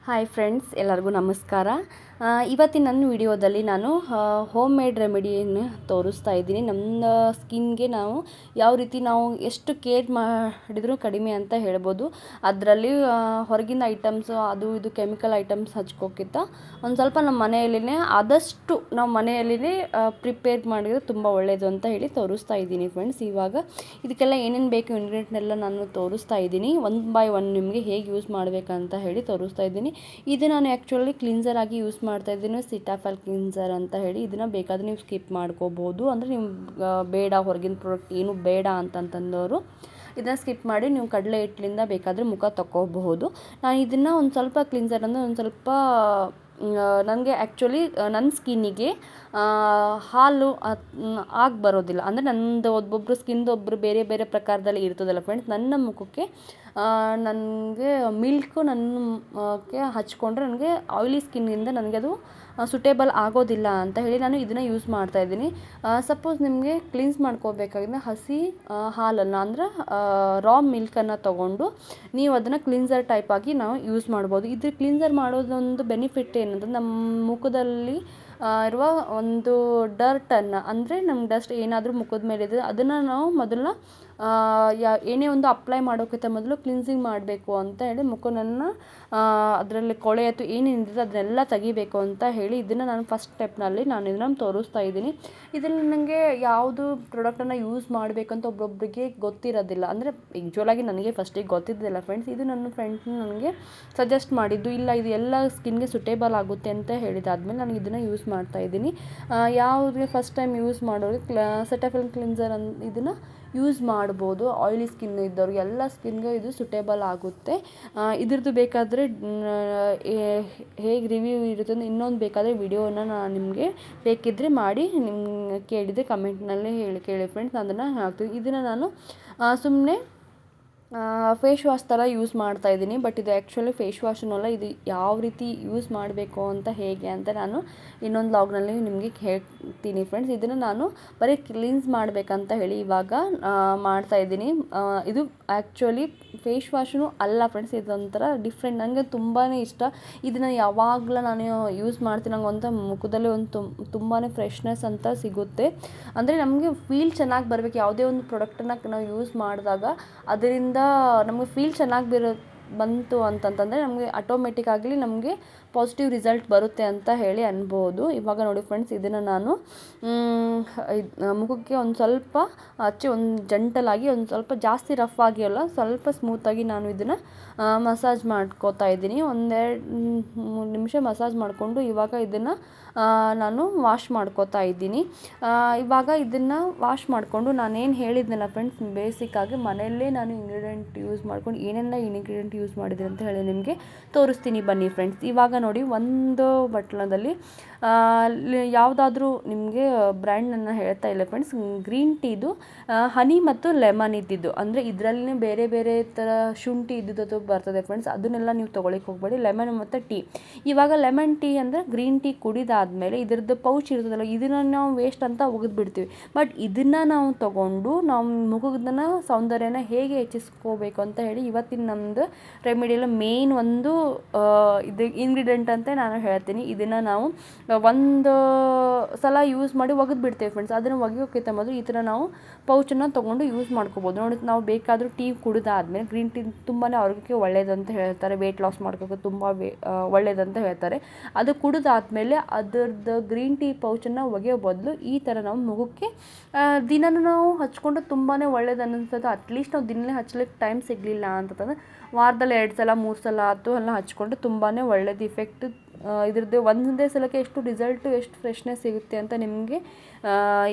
Hi friends, ಎಲ್ಲರಿಗೂ ನಮಸ್ಕಾರ. ಇವತ್ತಿನ ನನ್ನ ವಿಡಿಯೋದಲ್ಲಿ ನಾನು ಹೋಮ್ ಮೇಡ್ ರೆಮಿಡಿಯನ್ನು ತೋರಿಸ್ತಾ ಇದ್ದೀನಿ. ನಮ್ಮ ಸ್ಕಿನ್ಗೆ ನಾವು ಯಾವ ರೀತಿ ನಾವು ಎಷ್ಟು ಕೇರ್ ಮಾಡಿದರೂ ಕಡಿಮೆ ಅಂತ ಹೇಳ್ಬೋದು. ಅದರಲ್ಲಿ ಹೊರಗಿನ ಐಟಮ್ಸು ಅದು ಇದು ಕೆಮಿಕಲ್ ಐಟಮ್ಸ್ ಹಚ್ಕೋಕ್ಕಿಂತ ಒಂದು ಸ್ವಲ್ಪ ನಮ್ಮ ಮನೆಯಲ್ಲಿನೇ ಆದಷ್ಟು ನಾವು ಮನೆಯಲ್ಲಿನೇ ಪ್ರಿಪೇರ್ ಮಾಡಿದ್ರೆ ತುಂಬ ಒಳ್ಳೆಯದು ಅಂತ ಹೇಳಿ ತೋರಿಸ್ತಾ ಇದ್ದೀನಿ ಫ್ರೆಂಡ್ಸ್. ಇವಾಗ ಇದಕ್ಕೆಲ್ಲ ಏನೇನು ಬೇಕು ಇಂಗ್ರೀಡಿಯೆಂಟ್ನೆಲ್ಲ ನಾನು ತೋರಿಸ್ತಾ ಇದ್ದೀನಿ. ಒನ್ ಬೈ ಒನ್ ನಿಮಗೆ ಹೇಗೆ ಯೂಸ್ ಮಾಡಬೇಕಂತ ಹೇಳಿ ತೋರಿಸ್ತಾ ಇದ್ದೀನಿ. ಇದು ನಾನು ಆ್ಯಕ್ಚುಲಿ ಕ್ಲಿನ್ಸರ್ ಆಗಿ ಯೂಸ್ ಮಾಡ್ತಾ ಇದ್ದೀನಿ, ಸಿಟಾಫಲ್ ಕ್ಲಿನ್ಸರ್ ಅಂತ ಹೇಳಿ. ಇದನ್ನು ಬೇಕಾದರೆ ನೀವು ಸ್ಕಿಪ್ ಮಾಡ್ಕೋಬೋದು. ಅಂದರೆ ನೀವು ಬೇಡ ಹೊರಗಿನ ಪ್ರಾಡಕ್ಟ್ ಏನು ಬೇಡ ಅಂತಂತಂದವರು ಇದನ್ನು ಸ್ಕಿಪ್ ಮಾಡಿ ನೀವು ಕಡಲೆ ಹಿಟ್ಟಿನಿಂದ ಬೇಕಾದರೆ ಮುಖ ತಗೋಬಹುದು. ನಾನು ಇದನ್ನು ಒಂದು ಸ್ವಲ್ಪ ಕ್ಲಿನ್ಸರ್ ಅಂದರೆ ಒಂದು ಸ್ವಲ್ಪ ನನಗೆ ಆ್ಯಕ್ಚುಲಿ ನನ್ನ ಸ್ಕಿನ್ನಿಗೆ ಹಾಲು ಆಗಿ ಬರೋದಿಲ್ಲ. ಅಂದರೆ ನನ್ನದು ಒಬ್ಬೊಬ್ಬರು ಸ್ಕಿನ್ದು ಒಬ್ಬರು ಬೇರೆ ಬೇರೆ ಪ್ರಕಾರದಲ್ಲಿ ಇರ್ತದಲ್ಲ ಫ್ರೆಂಡ್ಸ್. ನನ್ನ ಮುಖಕ್ಕೆ ನನಗೆ ಮಿಲ್ಕು ನನ್ನಕ್ಕೆ ಹಚ್ಕೊಂಡ್ರೆ ನನಗೆ ಆಯಿಲಿ ಸ್ಕಿನ್ನಿಂದ ನನಗೆ ಅದು ಸುಟೇಬಲ್ ಆಗೋದಿಲ್ಲ ಅಂತ ಹೇಳಿ ನಾನು ಇದನ್ನು ಯೂಸ್ ಮಾಡ್ತಾಯಿದ್ದೀನಿ. ಸಪೋಸ್ ನಿಮಗೆ ಕ್ಲೀನ್ಸ್ ಮಾಡ್ಕೋಬೇಕಾಗಿದ್ದರೆ ಹಸಿ ಹಾಲನ್ನು ಅಂದರೆ ರಾ ಮಿಲ್ಕನ್ನು ತೊಗೊಂಡು ನೀವು ಅದನ್ನು ಕ್ಲಿನ್ಸರ್ ಟೈಪಾಗಿ ನಾವು ಯೂಸ್ ಮಾಡ್ಬೋದು. ಇದು ಕ್ಲಿನ್ಸರ್ ಮಾಡೋದೊಂದು ಬೆನಿಫಿಟ್ ಏನಂದರೆ ನಮ್ಮ ಮುಖದಲ್ಲಿ ಇರುವ ಒಂದು ಡರ್ಟನ್ನು, ಅಂದರೆ ನಮ್ಮ ಡಸ್ಟ್ ಏನಾದರೂ ಮುಖದ ಮೇಲೆ ಇದೆ ಅದನ್ನು ನಾವು ಮೊದಲು ಏನೇ ಒಂದು ಅಪ್ಲೈ ಮಾಡೋಕ್ಕಿಂತ ಮೊದಲು ಕ್ಲಿನ್ಸಿಂಗ್ ಮಾಡಬೇಕು ಅಂತ ಹೇಳಿ ಮುಖವನ್ನು ಅದರಲ್ಲಿ ಕೊಳೆ ಅಥವಾ ಏನೇನಿದೆ ಅದನ್ನೆಲ್ಲ ತೆಗಿಬೇಕು ಅಂತ ಹೇಳಿ ಇದನ್ನು ನಾನು ಫಸ್ಟ್ ಸ್ಟೆಪ್ನಲ್ಲಿ ನಾನು ಇದನ್ನು ತೋರಿಸ್ತಾ ಇದ್ದೀನಿ. ಇದರಲ್ಲಿ ನನಗೆ ಯಾವುದು ಪ್ರಾಡಕ್ಟನ್ನು ಯೂಸ್ ಮಾಡಬೇಕಂತ ಒಬ್ಬೊಬ್ಬರಿಗೆ ಗೊತ್ತಿರೋದಿಲ್ಲ. ಅಂದರೆ ಯೂಶ್ವಲಾಗಿ ನನಗೆ ಫಸ್ಟಿಗೆ ಗೊತ್ತಿದ್ದಿಲ್ಲ ಫ್ರೆಂಡ್ಸ್. ಇದು ನನ್ನ ಫ್ರೆಂಡ್ಸ್ ನನಗೆ ಸಜೆಸ್ಟ್ ಮಾಡಿದ್ದು. ಇಲ್ಲ, ಇದು ಎಲ್ಲ ಸ್ಕಿನ್ಗೆ ಸುಟೇಬಲ್ ಆಗುತ್ತೆ ಅಂತ ಹೇಳಿದಾದ್ಮೇಲೆ ನಾನು ಇದನ್ನು ಯೂಸ್ ಮಾಡ್ತಾ ಇದ್ದೀನಿ. ಯಾವುದೇ ಫಸ್ಟ್ ಟೈಮ್ ಯೂಸ್ ಮಾಡೋರು ಸೆಟಫಿಲ್ ಕ್ಲಿನ್ಸರ್ ಇದನ್ನು ಯೂಸ್ ಮಾಡ್ಬೋದು. ಆಯಿಲಿ ಸ್ಕಿನ್ ಇದ್ದವ್ರಿಗೆ ಎಲ್ಲ ಸ್ಕಿನ್ಗೆ ಇದು ಸುಟೇಬಲ್ ಆಗುತ್ತೆ. ಇದ್ರದ್ದು ಬೇಕಾದರೆ ಹೇಗೆ ರಿವ್ಯೂ ಇರುತ್ತೆ ಅಂದರೆ ಇನ್ನೊಂದು ಬೇಕಾದರೆ ವಿಡಿಯೋನ ನಾನು ನಿಮಗೆ ಬೇಕಿದ್ದರೆ ಮಾಡಿ ನಿಮ್ಗೆ ಕೇಳಿದರೆ ಕಮೆಂಟ್ನಲ್ಲಿ ಕೇಳಿ ಫ್ರೆಂಡ್ಸ್. ಅದನ್ನು ಹಾಕ್ತೀನಿ. ಇದನ್ನು ನಾನು ಸುಮ್ಮನೆ ಫೇಸ್ ವಾಶ್ ಥರ ಯೂಸ್ ಮಾಡ್ತಾ ಇದ್ದೀನಿ. ಬಟ್ ಇದು ಆ್ಯಕ್ಚುಲಿ ಫೇಸ್ ವಾಶನಲ್ಲ. ಇದು ಯಾವ ರೀತಿ ಯೂಸ್ ಮಾಡಬೇಕು ಅಂತ ಹೇಗೆ ಅಂತ ನಾನು ಇನ್ನೊಂದು ಲಾಗ್ನಲ್ಲಿ ನಿಮಗೆ ಹೇಳ್ತೀನಿ ಫ್ರೆಂಡ್ಸ್. ಇದನ್ನು ನಾನು ಬರೀ ಕ್ಲೀನ್ಸ್ ಮಾಡಬೇಕಂತ ಹೇಳಿ ಇವಾಗ ಮಾಡ್ತಾ ಇದ್ದೀನಿ. ಇದು ಆ್ಯಕ್ಚುಲಿ ಫೇಸ್ ವಾಶನು ಅಲ್ಲ ಫ್ರೆಂಡ್ಸ್. ಇದೊಂಥರ ಡಿಫ್ರೆಂಟ್, ನನಗೆ ತುಂಬಾ ಇಷ್ಟ. ಇದನ್ನು ಯಾವಾಗಲೂ ನಾನು ಯೂಸ್ ಮಾಡ್ತೀನಿ. ನಂಗೆ ಒಂದು ಮುಖದಲ್ಲಿ ಒಂದು ತುಂಬಾ ಫ್ರೆಶ್ನೆಸ್ ಅಂತ ಸಿಗುತ್ತೆ. ಅಂದರೆ ನಮಗೆ ಫೀಲ್ ಚೆನ್ನಾಗಿ ಬರಬೇಕು. ಯಾವುದೇ ಒಂದು ಪ್ರಾಡಕ್ಟನ್ನು ನಾವು ಯೂಸ್ ಮಾಡಿದಾಗ ಅದರಿಂದ ನಮಗೆ ಫೀಲ್ ಚೆನ್ನಾಗಿ ಬಂತು ಅಂತಂತಂದರೆ ನಮಗೆ ಆಟೋಮೆಟಿಕ್ ಆಗಲಿ ನಮಗೆ ಪಾಸಿಟಿವ್ ರಿಸಲ್ಟ್ ಬರುತ್ತೆ ಅಂತ ಹೇಳಿ ಅನ್ಬೋದು. ಇವಾಗ ನೋಡಿ ಫ್ರೆಂಡ್ಸ್, ಇದನ್ನು ನಾನು ಮುಖಕ್ಕೆ ಒಂದು ಸ್ವಲ್ಪ ಹಚ್ಚಿ ಒಂದು ಜಂಟಲಾಗಿ ಒಂದು ಸ್ವಲ್ಪ ಜಾಸ್ತಿ ರಫ್ ಆಗಿ ಅಲ್ಲ, ಸ್ವಲ್ಪ ಸ್ಮೂತಾಗಿ ನಾನು ಇದನ್ನು ಮಸಾಜ್ ಮಾಡ್ಕೋತಾ ಇದ್ದೀನಿ. 1-2-3 ನಿಮಿಷ ಮಸಾಜ್ ಮಾಡಿಕೊಂಡು ಇವಾಗ ಇದನ್ನು ನಾನು ವಾಶ್ ಮಾಡ್ಕೋತಾ ಇದ್ದೀನಿ. ಇವಾಗ ಇದನ್ನು ವಾಶ್ ಮಾಡಿಕೊಂಡು ನಾನೇನು ಹೇಳಿದ್ನಲ್ಲ ಫ್ರೆಂಡ್ಸ್, ಬೇಸಿಕ್ಕಾಗಿ ಮನೆಯಲ್ಲೇ ನಾನು ಇಂಗ್ರೀಡಿಯೆಂಟ್ ಯೂಸ್ ಮಾಡ್ಕೊಂಡು ಏನೆಲ್ಲ ಇಂಗ್ರೀಡಿಯೆಂಟ್ ಯೂಸ್ ಮಾಡಿದ್ದೀನಿ ಅಂತ ಹೇಳಿ ನಿಮಗೆ ತೋರಿಸ್ತೀನಿ ಬನ್ನಿ ಫ್ರೆಂಡ್ಸ್. ಇವಾಗ ನೋಡಿ, ಒಂದು ಬಟ್ಲದಲ್ಲಿ ಯಾವುದಾದ್ರೂ ನಿಮಗೆ ಬ್ರ್ಯಾಂಡನ್ನು ಹೇಳ್ತಾ ಇಲ್ಲ ಫ್ರೆಂಡ್ಸ್, ಗ್ರೀನ್ ಟೀದು ಹನಿ ಮತ್ತು ಲೆಮನ್ ಇದ್ದಿದ್ದು, ಅಂದರೆ ಇದರಲ್ಲಿನೇ ಬೇರೆ ಬೇರೆ ಥರ ಶುಂಠಿ ಇದ್ದಿದ್ದು ಬರ್ತದೆ ಫ್ರೆಂಡ್ಸ್. ಅದನ್ನೆಲ್ಲ ನೀವು ತೊಗೊಳಿಕ್ಕೆ ಹೋಗಬೇಡಿ. ಲೆಮನ್ ಮತ್ತು ಟೀ. ಇವಾಗ ಲೆಮನ್ ಟೀ ಅಂದರೆ ಗ್ರೀನ್ ಟೀ ಕುಡಿದಾದಮೇಲೆ ಇದರದ್ದು ಪೌಚ್ ಇರ್ತದಲ್ಲ, ಇದನ್ನು ನಾವು ವೇಸ್ಟ್ ಅಂತ ಒಗೆದ್ಬಿಡ್ತೀವಿ. ಬಟ್ ಇದನ್ನು ನಾವು ತೊಗೊಂಡು ನಾವು ಮುಖದ ಸೌಂದರ್ಯನ ಹೇಗೆ ಹೆಚ್ಚಿಸ್ಕೋಬೇಕು ಅಂತ ಹೇಳಿ ಇವತ್ತಿನ ನಮ್ಮದು ರೆಮಿಡಿಯಲ್ಲಿ ಮೇನ್ ಒಂದು ಇದು ಇಂಗ್ರೀಡಿಯೆಂಟ್ ಅಂತ ನಾನು ಹೇಳ್ತೀನಿ. ಇದನ್ನು ನಾವು ಒಂದು ಸಲ ಯೂಸ್ ಮಾಡಿ ಒಗೆದ್ಬಿಡ್ತೇವೆ ಫ್ರೆಂಡ್ಸ್. ಅದನ್ನು ಒಗೆಯೋಕ್ಕಿಂತ ಮೊದಲು ಈ ಥರ ನಾವು ಪೌಚನ್ನು ತೊಗೊಂಡು ಯೂಸ್ ಮಾಡ್ಕೋಬೋದು. ನೋಡಿ, ನಾವು ಬೇಕಾದರೂ ಟೀ ಕುಡಿದಾದ್ಮೇಲೆ ಗ್ರೀನ್ ಟೀ ತುಂಬಾ ಆರೋಗ್ಯಕ್ಕೆ ಒಳ್ಳೆಯದಂತ ಹೇಳ್ತಾರೆ. ವೆಯ್ಟ್ ಲಾಸ್ ಮಾಡ್ಕೋಕ್ಕೆ ತುಂಬ ಒಳ್ಳೆಯದಂತ ಹೇಳ್ತಾರೆ. ಅದು ಕುಡಿದಾದ್ಮೇಲೆ ಅದರದ್ದು ಗ್ರೀನ್ ಟೀ ಪೌಚನ್ನು ಒಗೆಯೋ ಬದಲು ಈ ಥರ ನಾವು ಮುಖಕ್ಕೆ ದಿನವೂ ನಾವು ಹಚ್ಕೊಂಡು ತುಂಬಾ ಒಳ್ಳೇದು ಅನ್ನಿಸ್ತದೆ. ಅಟ್ಲೀಸ್ಟ್ ನಾವು ದಿನವೇ ಹಚ್ಲಿಕ್ಕೆ ಟೈಮ್ ಸಿಗಲಿಲ್ಲ ಅಂತಂದರೆ ವಾರದಲ್ಲಿ 2 ಸಲ 3 ಸಲ ಆಯ್ತು ಎಲ್ಲ ಹಚ್ಕೊಂಡ್ರೆ ತುಂಬಾ ಒಳ್ಳೇದು ಇಫೆಕ್ಟ್. ಇದ್ರದ್ದು ಒಂದೇ ಸಲಕ್ಕೆ ಎಷ್ಟು ರಿಸಲ್ಟು ಎಷ್ಟು ಫ್ರೆಶ್ನೆಸ್ ಸಿಗುತ್ತೆ ಅಂತ ನಿಮಗೆ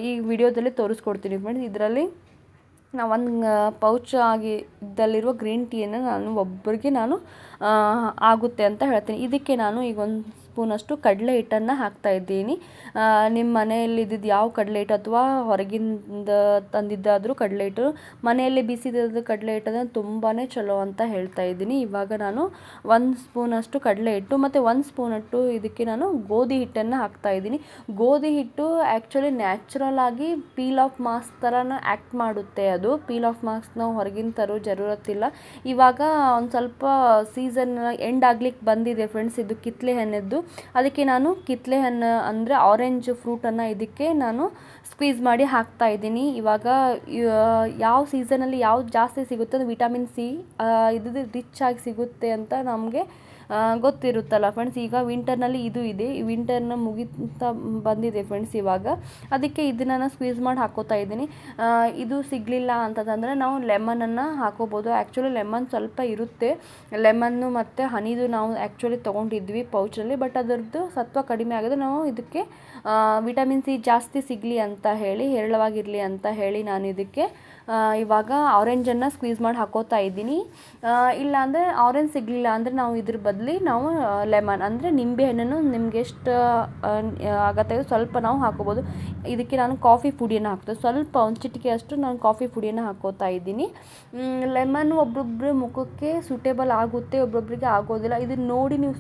ಈ ವಿಡಿಯೋದಲ್ಲಿ ತೋರಿಸ್ಕೊಡ್ತೀನಿ ಫ್ರೆಂಡ್ಸ್. ಇದರಲ್ಲಿ ನಾವು ಒಂದು ಪೌಚ್ ಆಗಿ ಇದ್ದಲ್ಲಿರುವ ಗ್ರೀನ್ ಟೀಯನ್ನು ನಾನು ಒಬ್ಬರಿಗೆ ನಾನು ಆಗುತ್ತೆ ಅಂತ ಹೇಳ್ತೀನಿ. ಇದಕ್ಕೆ ನಾನು ಈಗ ಒಂದು ಸ್ಪೂನಷ್ಟು ಕಡಲೆ ಹಿಟ್ಟನ್ನು ಹಾಕ್ತಾಯಿದ್ದೀನಿ. ನಿಮ್ಮ ಮನೆಯಲ್ಲಿ ಇದ್ದಿದ್ದು ಯಾವ ಕಡಲೆ ಹಿಟ್ಟು ಅಥವಾ ಹೊರಗಿಂದ ತಂದಿದ್ದಾದರೂ ಕಡಲೆ ಹಿಟ್ಟು, ಮನೆಯಲ್ಲಿ ಬಿಸಿದ ಕಡಲೆ ಹಿಟ್ಟನ್ನು ತುಂಬಾ ಚಲೋ ಅಂತ ಹೇಳ್ತಾ ಇದ್ದೀನಿ. ಇವಾಗ ನಾನು 1 ಸ್ಪೂನಷ್ಟು ಕಡಲೆ ಹಿಟ್ಟು ಮತ್ತು 1 ಸ್ಪೂನಷ್ಟು ಇದಕ್ಕೆ ನಾನು ಗೋಧಿ ಹಿಟ್ಟನ್ನು ಹಾಕ್ತಾಯಿದ್ದೀನಿ. ಗೋಧಿ ಹಿಟ್ಟು ಆ್ಯಕ್ಚುಲಿ ನ್ಯಾಚುರಲ್ ಆಗಿ ಪೀಲ್ ಆಫ್ ಮಾಸ್ಕ್ ಥರನ ಆ್ಯಕ್ಟ್ ಮಾಡುತ್ತೆ. ಅದು ಪೀಲ್ ಆಫ್ ಮಾಸ್ಕ್ ನಾವು ಹೊರಗಿನ ತರೋ ಜರೂರತ್ತಿಲ್ಲ. ಇವಾಗ ಒಂದು ಸ್ವಲ್ಪ ಸೀಸನ್ ಎಂಡ್ ಆಗ್ಲಿಕ್ಕೆ ಬಂದಿದೆ ಫ್ರೆಂಡ್ಸ್, ಇದು ಕಿತ್ತಲೆ ಹಣ್ಣದ್ದು. ಅದಕ್ಕೆ ನಾನು ಕಿತ್ತಲೆ ಹಣ್ಣು ಅಂದರೆ ಆರೆಂಜ್ ಫ್ರೂಟನ್ನು ಇದಕ್ಕೆ ನಾನು ಸ್ಕ್ವೀಸ್ ಮಾಡಿ ಹಾಕ್ತಾ ಇದ್ದೀನಿ. ಇವಾಗ ಯಾವ ಸೀಸನಲ್ಲಿ ಯಾವ್ದು ಜಾಸ್ತಿ ಸಿಗುತ್ತೆ ಅದು ವಿಟಮಿನ್ ಸಿ ಇದು ರಿಚ್ ಆಗಿ ಸಿಗುತ್ತೆ ಅಂತ ನಮಗೆ ಗೊತ್ತಿರುತ್ತಲ್ಲ ಫ್ರೆಂಡ್ಸ್. ಈಗ ವಿಂಟರ್ನಲ್ಲಿ ಇದು ಇದೆ, ಈ ವಿಂಟರ್ನ ಮುಗಿತಾ ಬಂದಿದೆ ಫ್ರೆಂಡ್ಸ್ ಇವಾಗ. ಅದಕ್ಕೆ ಇದನ್ನು ನಾನು ಸ್ಕ್ವೀಸ್ ಮಾಡಿ ಹಾಕೋತಾ ಇದ್ದೀನಿ. ಇದು ಸಿಗಲಿಲ್ಲ ಅಂತಂದರೆ ನಾವು ಲೆಮನನ್ನು ಹಾಕೋಬೋದು. ಆ್ಯಕ್ಚುಲಿ ಲೆಮನ್ ಸ್ವಲ್ಪ ಇರುತ್ತೆ, ಲೆಮನ್ನು ಮತ್ತು ಹನಿದು ನಾವು ಆ್ಯಕ್ಚುಲಿ ತೊಗೊಂಡಿದ್ವಿ ಪೌಚಲ್ಲಿ. ಬಟ್ ಅದರದ್ದು ಸತ್ವ ಕಡಿಮೆ ಆಗಿದೆ. ನಾವು ಇದಕ್ಕೆ ವಿಟಮಿನ್ ಸಿ ಜಾಸ್ತಿ ಸಿಗಲಿ ಅಂತ ಹೇಳಿ, ಹೇರಳವಾಗಿರಲಿ ಅಂತ ಹೇಳಿ ನಾನು ಇದಕ್ಕೆ ಇವಾಗ ಆರೆಂಜನ್ನು ಸ್ಕ್ವೀಸ್ ಮಾಡಿ ಹಾಕೋತಾ ಇದ್ದೀನಿ. ಇಲ್ಲಾಂದರೆ ಆರೆಂಜ್ ಸಿಗಲಿಲ್ಲ ಅಂದರೆ ನಾವು ಇದ್ರ ಬದಲಿ ನಾವು ಲೆಮನ್ ಅಂದರೆ ನಿಂಬೆಹಣ್ಣನ್ನು ನಿಮ್ಗೆ ಎಷ್ಟು ಆಗತ್ತೆ ಸ್ವಲ್ಪ ನಾವು ಹಾಕೋಬೋದು. ಇದಕ್ಕೆ ನಾನು ಕಾಫಿ ಪುಡಿಯನ್ನು ಹಾಕ್ತೇವೆ, ಸ್ವಲ್ಪ ಒಂದು ಚಿಟಿಕೆ ಅಷ್ಟು ನಾನು ಕಾಫಿ ಪುಡಿಯನ್ನು ಹಾಕೋತಾ ಇದ್ದೀನಿ. ಲೆಮನ್ ಒಬ್ಬೊಬ್ಬರು ಮುಖಕ್ಕೆ ಸೂಟೇಬಲ್ ಆಗುತ್ತೆ, ಒಬ್ಬೊಬ್ಬರಿಗೆ ಆಗೋದಿಲ್ಲ. ಇದನ್ನು ನೋಡಿ ನೀವು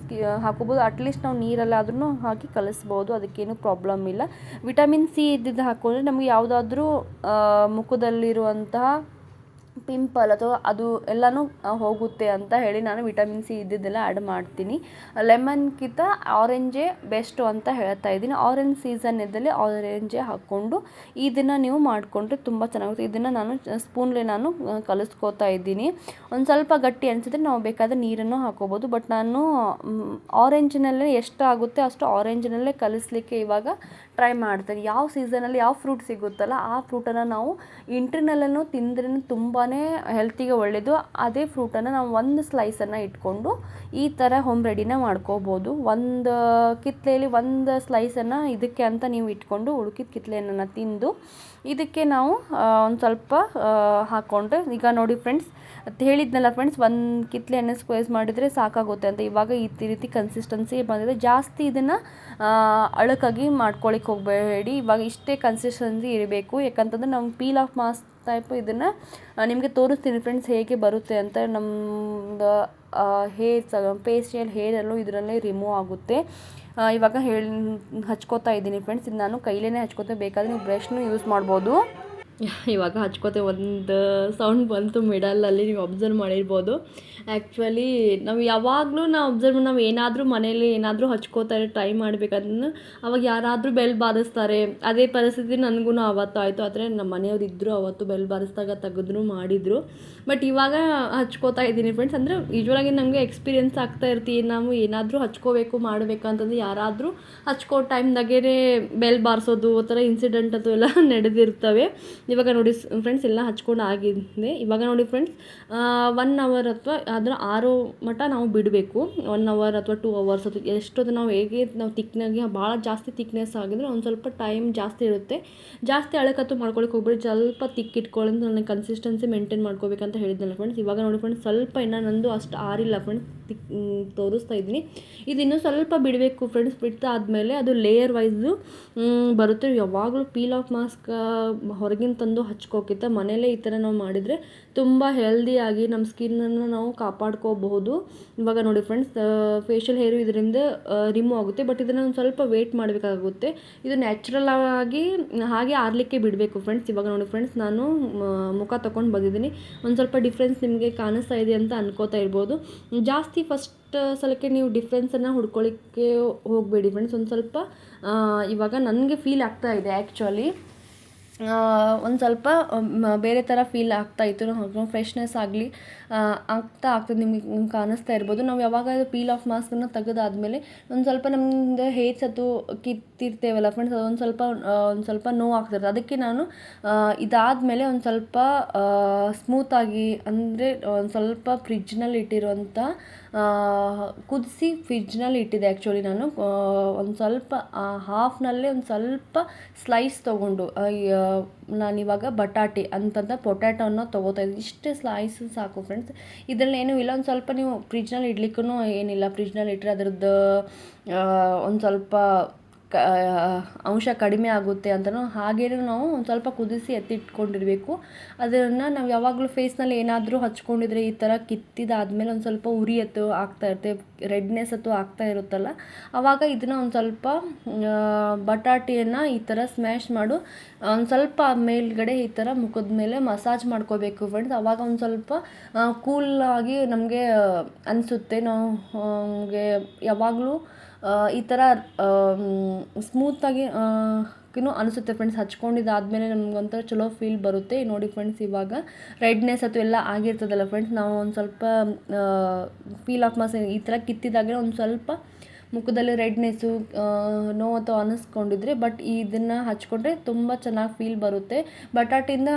ಹಾಕೋಬೋದು. ಅಟ್ಲೀಸ್ಟ್ ನಾವು ನೀರಲ್ಲಾದ್ರೂ ಹಾಕಿ ಕಲಿಸ್ಬೋದು, ಅದಕ್ಕೇನು ಪ್ರಾಬ್ಲಮ್ ಇಲ್ಲ. ವಿಟಮಿನ್ ಸಿ ಇದ್ದಿದ್ದು ಹಾಕೊಂಡ್ರೆ ನಮಗೆ ಯಾವುದಾದ್ರೂ ಮುಖದಲ್ಲಿರುವಂತಹ ಪಿಂಪಲ್ ಅಥವಾ ಅದು ಎಲ್ಲನೂ ಹೋಗುತ್ತೆ ಅಂತ ಹೇಳಿ ನಾನು ವಿಟಮಿನ್ ಸಿ ಇದ್ದಿದ್ದೆಲ್ಲ ಆ್ಯಡ್ ಮಾಡ್ತೀನಿ. ಲೆಮನ್ಗಿಂತ ಆರೆಂಜೇ ಬೆಸ್ಟು ಅಂತ ಹೇಳ್ತಾ ಇದ್ದೀನಿ. ಆರೆಂಜ್ ಸೀಸನ್ ಇದ್ದಲ್ಲಿ ಆರೆಂಜೇ ಹಾಕ್ಕೊಂಡು ಇದನ್ನು ನೀವು ಮಾಡಿಕೊಂಡ್ರೆ ತುಂಬ ಚೆನ್ನಾಗುತ್ತೆ. ಇದನ್ನು ನಾನು ಸ್ಪೂನ್ಲೆ ನಾನು ಕಲಿಸ್ಕೋತಾ ಇದ್ದೀನಿ. ಒಂದು ಸ್ವಲ್ಪ ಗಟ್ಟಿ ಅನಿಸಿದ್ರೆ ನಾವು ಬೇಕಾದರೆ ನೀರನ್ನು ಹಾಕೋಬೋದು. ಬಟ್ ನಾನು ಆರೆಂಜಿನಲ್ಲೇ ಎಷ್ಟು ಆಗುತ್ತೆ ಅಷ್ಟು ಆರೆಂಜಿನಲ್ಲೇ ಕಲಿಸ್ಲಿಕ್ಕೆ ಇವಾಗ ಟ್ರೈ ಮಾಡ್ತೀನಿ. ಯಾವ ಸೀಸನಲ್ಲಿ ಯಾವ ಫ್ರೂಟ್ ಸಿಗುತ್ತಲ್ಲ ಆ ಫ್ರೂಟನ್ನು ನಾವು ಇಂಟ್ರಿನಲ್ಲೂ ತಿಂದ್ರೂ ತುಂಬಾ ಹೆಲ್ತಿಗೆ ಒಳ್ಳೆಯದು. ಅದೇ ಫ್ರೂಟನ್ನು ನಾವು ಒಂದು ಸ್ಲೈಸನ್ನು ಇಟ್ಕೊಂಡು ಈ ಥರ ಹೋಮ್ ರೆಡಿನ ಮಾಡ್ಕೋಬೋದು. ಒಂದು ಕಿತ್ತಲೆಯಲ್ಲಿ ಒಂದು ಸ್ಲೈಸನ್ನು ಇದಕ್ಕೆ ಅಂತ ನೀವು ಇಟ್ಕೊಂಡು ಉಳ್ಕಿದ ಕಿತ್ತಲೆಯನ್ನು ತಿಂದು ಇದಕ್ಕೆ ನಾವು ಒಂದು ಸ್ವಲ್ಪ ಹಾಕ್ಕೊಂಡ್ರೆ, ಈಗ ನೋಡಿ ಫ್ರೆಂಡ್ಸ್ ಹೇಳಿದ್ನಲ್ಲ ಫ್ರೆಂಡ್ಸ್, ಒಂದು ಕಿತ್ತಲೆಯನ್ನು ಸ್ಕ್ವೇಸ್ ಮಾಡಿದರೆ ಸಾಕಾಗುತ್ತೆ ಅಂತ. ಇವಾಗ ಈ ರೀತಿ ಕನ್ಸಿಸ್ಟೆನ್ಸಿ ಬಂದಿದೆ. ಜಾಸ್ತಿ ಇದನ್ನು ಅಳಕಾಗಿ ಮಾಡ್ಕೊಳ್ಳಿಕ್ಕೆ ಹೋಗಬೇಡಿ. ಇವಾಗ ಇಷ್ಟೇ ಕನ್ಸಿಸ್ಟೆನ್ಸಿ ಇರಬೇಕು. ಯಾಕಂತಂದರೆ ನಾವು ಪೀಲ್ ಆಫ್ ಮಾಸ್ಕ್ ಟೈಪ್ ಇದನ್ನು ನಿಮಗೆ ತೋರಿಸ್ತೀನಿ ಫ್ರೆಂಡ್ಸ್ ಹೇಗೆ ಬರುತ್ತೆ ಅಂತ. ನಮ್ಮದು ಹೇರ್ಸ್ ಫೇಶಿಯಲ್ ಹೇರಲ್ಲೂ ಇದರಲ್ಲೇ ರಿಮೂವ್ ಆಗುತ್ತೆ. ಇವಾಗ ಹಚ್ಕೋತಾ ಇದ್ದೀನಿ ಫ್ರೆಂಡ್ಸ್. ಇದು ನಾನು ಕೈಲೇ ಹಚ್ಕೋತಾ, ಬೇಕಾದರೆ ನೀವು ಬ್ರಷ್ನು ಯೂಸ್ ಮಾಡ್ಬೋದು. ಇವಾಗ ಹಚ್ಕೋತೆ ಒಂದು ಸೌಂಡ್ ಬಂತು ಮಿಡಲಲ್ಲಿ, ನೀವು ಅಬ್ಸರ್ವ್ ಮಾಡಿರ್ಬೋದು. ಆ್ಯಕ್ಚುಲಿ ನಾವು ಯಾವಾಗಲೂ ನಾವು ಏನಾದರೂ ಮನೇಲಿ ಏನಾದರೂ ಹಚ್ಕೋತಾರೆ ಟ್ರೈ ಮಾಡಬೇಕಾದ್ರೆ ಅವಾಗ ಯಾರಾದರೂ ಬೆಲ್ ಬಾರಿಸ್ತಾರೆ. ಅದೇ ಪರಿಸ್ಥಿತಿ ನನಗೂ ಆವತ್ತು ಆಯಿತು. ಆದರೆ ನಮ್ಮ ಮನೆಯವ್ರು ಇದ್ದರು, ಅವತ್ತು ಬೆಲ್ ಬಾರಿಸಿದಾಗ ತೆಗೆದ್ರು ಮಾಡಿದರು. ಬಟ್ ಇವಾಗ ಹಚ್ಕೋತಾ ಇದ್ದೀನಿ ಫ್ರೆಂಡ್ಸ್. ಅಂದರೆ ಯೂಶ್ವಲಾಗಿ ನಮಗೆ ಎಕ್ಸ್ಪೀರಿಯೆನ್ಸ್ ಆಗ್ತಾ ಇರ್ತೀವಿ. ನಾವು ಏನಾದರೂ ಹಚ್ಕೋಬೇಕು ಮಾಡಬೇಕು ಅಂತಂದರೆ ಯಾರಾದರೂ ಹಚ್ಕೋ ಟೈಮ್ದಾಗೇ ಬೆಲ್ ಬಾರಿಸೋದು ಆ ಥರ ಇನ್ಸಿಡೆಂಟ್ ಅದು ಎಲ್ಲ ನಡೆದಿರ್ತವೆ. ಇವಾಗ ನೋಡಿ ಫ್ರೆಂಡ್ಸ್ ಎಲ್ಲ ಹಚ್ಕೊಂಡು ಆಗಿದೆ. ಇವಾಗ ನೋಡಿ ಫ್ರೆಂಡ್ಸ್ 1 ಅವರ್ ಅಥವಾ ಅದರ 6 ಮಟ್ಟ ನಾವು ಬಿಡಬೇಕು. 1 ಅವರ್ ಅಥವಾ 2 ಅವರ್ಸ್ ಅಥವಾ ಎಷ್ಟೊತ್ತು ನಾವು ಹೇಗೆ ನಾವು ತಿಕ್ನಾಗಿ ಭಾಳ ಜಾಸ್ತಿ ತಿಕ್ನೆಸ್ ಆಗಿದ್ರೆ ಒಂದು ಸ್ವಲ್ಪ ಟೈಮ್ ಜಾಸ್ತಿ ಇರುತ್ತೆ. ಜಾಸ್ತಿ ಅಳಕತ್ತು ಮಾಡ್ಕೊಳಕ್ಕೆ ಹೋಗ್ಬೇಡಿ, ಸ್ವಲ್ಪ ತಿಕ್ಕಿಟ್ಕೊಳ್ಳಿ. ನನಗೆ ಕನ್ಸಿಸ್ಟೆನ್ಸಿ ಮೇಂಟೈನ್ ಮಾಡ್ಕೋಬೇಕಂತ ಹೇಳಿದ್ನಲ್ಲ ಫ್ರೆಂಡ್ಸ್. ಇವಾಗ ನೋಡಿ ಫ್ರೆಂಡ್ಸ್ ಸ್ವಲ್ಪ ಇನ್ನೂ ನಂದು ಅಷ್ಟು ಆರಿಲ್ಲ ಫ್ರೆಂಡ್ಸ್, ತೋರಿಸ್ತಾ ಇದ್ದೀನಿ. ಇದು ಇನ್ನೂ ಸ್ವಲ್ಪ ಬಿಡಬೇಕು ಫ್ರೆಂಡ್ಸ್. ಬಿಟ್ಟಾದಮೇಲೆ ಅದು ಲೇಯರ್ ವೈಸು ಬರುತ್ತೆ. ಯಾವಾಗಲೂ ಪೀಲ್ ಆಫ್ ಮಾಸ್ಕ್ ಹೊರಗಿನ ತಂದು ಹಚ್ಕೋಕ್ಕಿಂತ ಮನೇಲೇ ಈ ಥರ ನಾವು ಮಾಡಿದರೆ ತುಂಬ ಹೆಲ್ದಿಯಾಗಿ ನಮ್ಮ ಸ್ಕಿನ್ನನ್ನು ನಾವು ಕಾಪಾಡ್ಕೋಬಹುದು. ಇವಾಗ ನೋಡಿ ಫ್ರೆಂಡ್ಸ್ ಫೇಶಿಯಲ್ ಹೇರು ಇದರಿಂದ ರಿಮೂವ್ ಆಗುತ್ತೆ. ಬಟ್ ಇದನ್ನು ಒಂದು ಸ್ವಲ್ಪ ವೇಟ್ ಮಾಡಬೇಕಾಗುತ್ತೆ. ಇದು ನ್ಯಾಚುರಲ್ ಆಗಿ ಹಾಗೆ ಆರಲಿಕ್ಕೆ ಬಿಡಬೇಕು ಫ್ರೆಂಡ್ಸ್. ಇವಾಗ ನೋಡಿ ಫ್ರೆಂಡ್ಸ್ ನಾನು ಮುಖ ತಗೊಂಡು ಬಂದಿದ್ದೀನಿ. ಒಂದು ಸ್ವಲ್ಪ ಡಿಫ್ರೆನ್ಸ್ ನಿಮಗೆ ಕಾಣಿಸ್ತಾ ಇದೆ ಅಂತ ಅನ್ಕೋತಾ ಇರ್ಬೋದು. ಜಾಸ್ತಿ ಫಸ್ಟ್ ಸಲಕ್ಕೆ ನೀವು ಡಿಫ್ರೆನ್ಸನ್ನು ಹುಡ್ಕೊಳ್ಳಿಕ್ಕೆ ಹೋಗಬೇಡಿ ಫ್ರೆಂಡ್ಸ್. ಒಂದು ಸ್ವಲ್ಪ ಇವಾಗ ನನಗೆ ಫೀಲ್ ಆಗ್ತಾ ಇದೆ ಆ್ಯಕ್ಚುಲಿ ಒಂದು ಸ್ವಲ್ಪ ಬೇರೆ ಥರ ಫೀಲ್ ಆಗ್ತಾಯಿತ್ತು. ಫ್ರೆಶ್ನೆಸ್ ಆಗಲಿ ಆಗ್ತದೆ, ನಿಮಗೆ ಕಾಣಿಸ್ತಾ ಇರ್ಬೋದು. ನಾವು ಯಾವಾಗ ಪೀಲ್ ಆಫ್ ಮಾಸ್ಕನ್ನು ತೆಗೆದಾದ್ಮೇಲೆ ಒಂದು ಸ್ವಲ್ಪ ನಮ್ಮದು ಹೇರ್ಸ್ ಅದು ಕಿತ್ತಿರ್ತೇವಲ್ಲ ಫ್ರೆಂಡ್ಸ್, ಅದು ಒಂದು ಸ್ವಲ್ಪ ನೋವು ಆಗ್ತಿರ್ತದೆ. ಅದಕ್ಕೆ ನಾನು ಇದಾದಮೇಲೆ ಒಂದು ಸ್ವಲ್ಪ ಸ್ಮೂತಾಗಿ ಅಂದರೆ ಒಂದು ಸ್ವಲ್ಪ ಫ್ರಿಜ್ನಲ್ಲಿ ಇಟ್ಟಿರುವಂಥ ಕುದಿಸಿ ಫ್ರಿಜ್ನಲ್ಲಿ ಇಟ್ಟಿದ್ದೆ ಆ್ಯಕ್ಚುಲಿ ನಾನು. ಒಂದು ಸ್ವಲ್ಪ ಹಾಫ್ನಲ್ಲೇ ಒಂದು ಸ್ವಲ್ಪ ಸ್ಲೈಸ್ ತೊಗೊಂಡು ನಾನಿವಾಗ ಬಟಾಟೆ ಅಂತಂದ ಪೊಟ್ಯಾಟೋನ ತೊಗೋತಾ ಇದ್ದೀನಿ. ಇಷ್ಟೇ ಸ್ಲೈಸ್ ಸಾಕು ಫ್ರೆಂಡ್ಸ್. ಇದರಲ್ಲಿ ಏನೂ ಇಲ್ಲ, ಒಂದು ಸ್ವಲ್ಪ ನೀವು ಫ್ರಿಜ್ನಲ್ಲಿ ಇಡ್ಲಿಕ್ಕೂ ಏನಿಲ್ಲ, ಫ್ರಿಜ್ನಲ್ಲಿ ಇಟ್ಟರೆ ಅದರದ್ದು ಒಂದು ಸ್ವಲ್ಪ ಅಂಶ ಕಡಿಮೆ ಆಗುತ್ತೆ ಅಂತಲೂ. ಹಾಗೇನೂ ನಾವು ಒಂದು ಸ್ವಲ್ಪ ಕುದಿಸಿ ಎತ್ತಿಟ್ಕೊಂಡಿರಬೇಕು. ಅದನ್ನು ನಾವು ಯಾವಾಗಲೂ ಫೇಸ್ನಲ್ಲಿ ಏನಾದರೂ ಹಚ್ಕೊಂಡಿದ್ರೆ ಈ ಥರ ಕಿತ್ತಿದಾದ್ಮೇಲೆ ಒಂದು ಸ್ವಲ್ಪ ಉರಿ ಆಗ್ತಾ ಇರುತ್ತೆ, ರೆಡ್ನೆಸ್ ಆಗ್ತಾ ಇರುತ್ತಲ್ಲ, ಆವಾಗ ಇದನ್ನು ಒಂದು ಸ್ವಲ್ಪ ಬಟಾಟೆಯನ್ನು ಈ ಥರ ಸ್ಮ್ಯಾಶ್ ಮಾಡು ಒಂದು ಸ್ವಲ್ಪ ಮೇಲ್ಗಡೆ ಈ ಥರ ಮುಖದ ಮೇಲೆ ಮಸಾಜ್ ಮಾಡ್ಕೋಬೇಕು ಫ್ರೆಂಡ್ಸ್. ಆವಾಗ ಒಂದು ಸ್ವಲ್ಪ ಕೂಲಾಗಿ ನಮಗೆ ಅನಿಸುತ್ತೆ. ನಮಗೆ ಯಾವಾಗಲೂ ಈ ಥರ ಸ್ಮೂತಾಗಿ ಅನಿಸುತ್ತೆ ಫ್ರೆಂಡ್ಸ್. ಹಚ್ಕೊಂಡಿದ್ದಾದಮೇಲೆ ನಮಗೊಂಥರ ಚಲೋ ಫೀಲ್ ಬರುತ್ತೆ. ನೋಡಿ ಫ್ರೆಂಡ್ಸ್, ಇವಾಗ ರೆಡ್ನೆಸ್ ಎಲ್ಲ ಆಗಿರ್ತದಲ್ಲ ಫ್ರೆಂಡ್ಸ್, ನಾವು ಒಂದು ಸ್ವಲ್ಪ ಫೀಲ್ ಆಫ್ ಮಸಾಜ್ ಈ ಥರ ಕಿತ್ತಿದಾಗೆ ಒಂದು ಸ್ವಲ್ಪ ಮುಖದಲ್ಲಿ ರೆಡ್ನೆಸ್ಸು ನೋವು ಅಥವಾ ಅನ್ನಿಸ್ಕೊಂಡಿದ್ರೆ ಬಟ್ ಇದನ್ನು ಹಚ್ಕೊಂಡ್ರೆ ತುಂಬ ಚೆನ್ನಾಗಿ ಫೀಲ್ ಬರುತ್ತೆ. ಬಟಾಟೆಯಿಂದ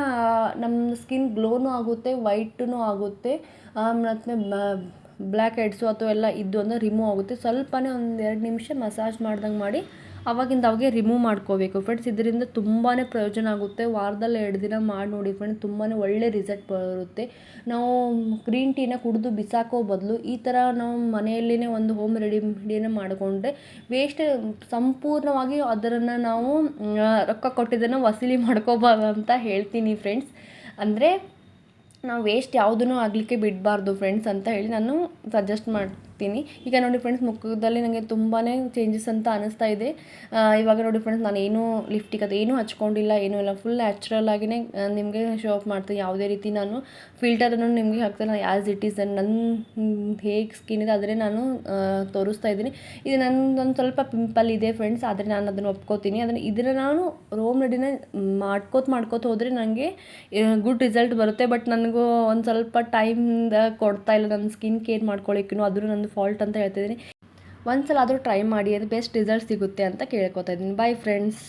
ನಮ್ಮ ಸ್ಕಿನ್ ಗ್ಲೋನೂ ಆಗುತ್ತೆ, ವೈಟೂ ಆಗುತ್ತೆ, ಮತ್ತು ಬ್ಲ್ಯಾಕ್ ಹೆಡ್ಸು ಅಥವಾ ಎಲ್ಲ ಇದ್ದು ಅಂದರೆ ರಿಮೂವ್ ಆಗುತ್ತೆ. ಸ್ವಲ್ಪನೇ ಒಂದು 2 ನಿಮಿಷ ಮಸಾಜ್ ಮಾಡ್ದಂಗೆ ಮಾಡಿ ಅವಾಗಿಂದ ಅವಾಗೆ ರಿಮೂವ್ ಮಾಡ್ಕೋಬೇಕು ಫ್ರೆಂಡ್ಸ್. ಇದರಿಂದ ತುಂಬಾ ಪ್ರಯೋಜನ ಆಗುತ್ತೆ. ವಾರದಲ್ಲಿ 2 ದಿನ ಮಾಡಿ ನೋಡಿ ಫ್ರೆಂಡ್ಸ್, ತುಂಬಾ ಒಳ್ಳೆ ರಿಸಲ್ಟ್ ಬರುತ್ತೆ. ನಾವು ಗ್ರೀನ್ ಟೀನ ಕುಡಿದು ಬಿಸಾಕೋ ಬದಲು ಈ ಥರ ನಾವು ಮನೆಯಲ್ಲಿನೇ ಒಂದು ಹೋಮ್ ರೆಮಿಡಿನ ಮಾಡಿಕೊಂಡ್ರೆ ವೇಸ್ಟ್ ಸಂಪೂರ್ಣವಾಗಿ ಅದನ್ನು ನಾವು ರೊಕ್ಕ ಕೊಟ್ಟಿದ್ದನ್ನು ವಸೂಲಿ ಮಾಡ್ಕೋಬಾರ್ದು ಅಂತ ಹೇಳ್ತೀನಿ ಫ್ರೆಂಡ್ಸ್. ಅಂದರೆ ನಾವು ವೇಸ್ಟ್ ಯಾವುದೂ ಆಗಲಿಕ್ಕೆ ಬಿಡಬಾರ್ದು ಫ್ರೆಂಡ್ಸ್ ಅಂತ ಹೇಳಿ ನಾನು ಸಜೆಸ್ಟ್ ಮಾಡ್ತೀನಿ. ಈಗ ನೋಡಿ ಫ್ರೆಂಡ್ಸ್, ಮುಖದಲ್ಲಿ ನನಗೆ ತುಂಬಾ ಚೇಂಜಸ್ ಅಂತ ಅನ್ನಿಸ್ತಾ ಇದೆ. ಇವಾಗ ನೋಡಿ ಫ್ರೆಂಡ್ಸ್, ನಾನು ಏನೂ ಲಿಫ್ಟಿಗೆ ಅದು ಏನೂ ಹಚ್ಕೊಂಡಿಲ್ಲ, ಏನೂ ಇಲ್ಲ, ಫುಲ್ ನ್ಯಾಚುರಲ್ ಆಗಿಯೇ ನಿಮಗೆ ಶೋ ಅಪ್ ಮಾಡ್ತೀನಿ. ಯಾವುದೇ ರೀತಿ ನಾನು ಫಿಲ್ಟರನ್ನು ನಿಮಗೆ ಹಾಕ್ತೀನಿ. ನಾನು ಆ್ಯಸ್ ಇಟ್ ಈಸ್ ನನ್ನ ಹೇಗೆ ಸ್ಕಿನ್ ಇದೆ ಅದನ್ನೇ ನಾನು ತೋರಿಸ್ತಾ ಇದ್ದೀನಿ. ಇದು ನನ್ನದೊಂದು ಸ್ವಲ್ಪ ಪಿಂಪಲ್ ಇದೆ ಫ್ರೆಂಡ್ಸ್, ಆದರೆ ನಾನು ಅದನ್ನು ಒಪ್ಕೋತೀನಿ. ಇದನ್ನು ನಾನು ಹೋಮ್ ರೆಮಿಡಿನ ಮಾಡ್ಕೋತ ಹೋದರೆ ನನಗೆ ಗುಡ್ ರಿಸಲ್ಟ್ ಬರುತ್ತೆ. ಬಟ್ ನನಗೂ ಒಂದು ಸ್ವಲ್ಪ ಟೈಮಿಂದ ಕೊಡ್ತಾ ಇಲ್ಲ ನನ್ನ ಸ್ಕಿನ್ ಕೇರ್ ಮಾಡ್ಕೊಳ್ಳಿಕ್ಕೂ. ಅದನ್ನು ನನ್ನ ಫಾಲ್ಟ್ ಅಂತ ಹೇಳ್ತಿದ್ದೀನಿ. ಒಂದು ಸಲ ಆದರೂ ಟ್ರೈ ಮಾಡಿ, ಅದು ಬೆಸ್ಟ್ ರಿಸಲ್ಟ್ ಸಿಗುತ್ತೆ ಅಂತ ಕೇಳ್ಕೊತಾ ಇದ್ದೀನಿ. Bye friends.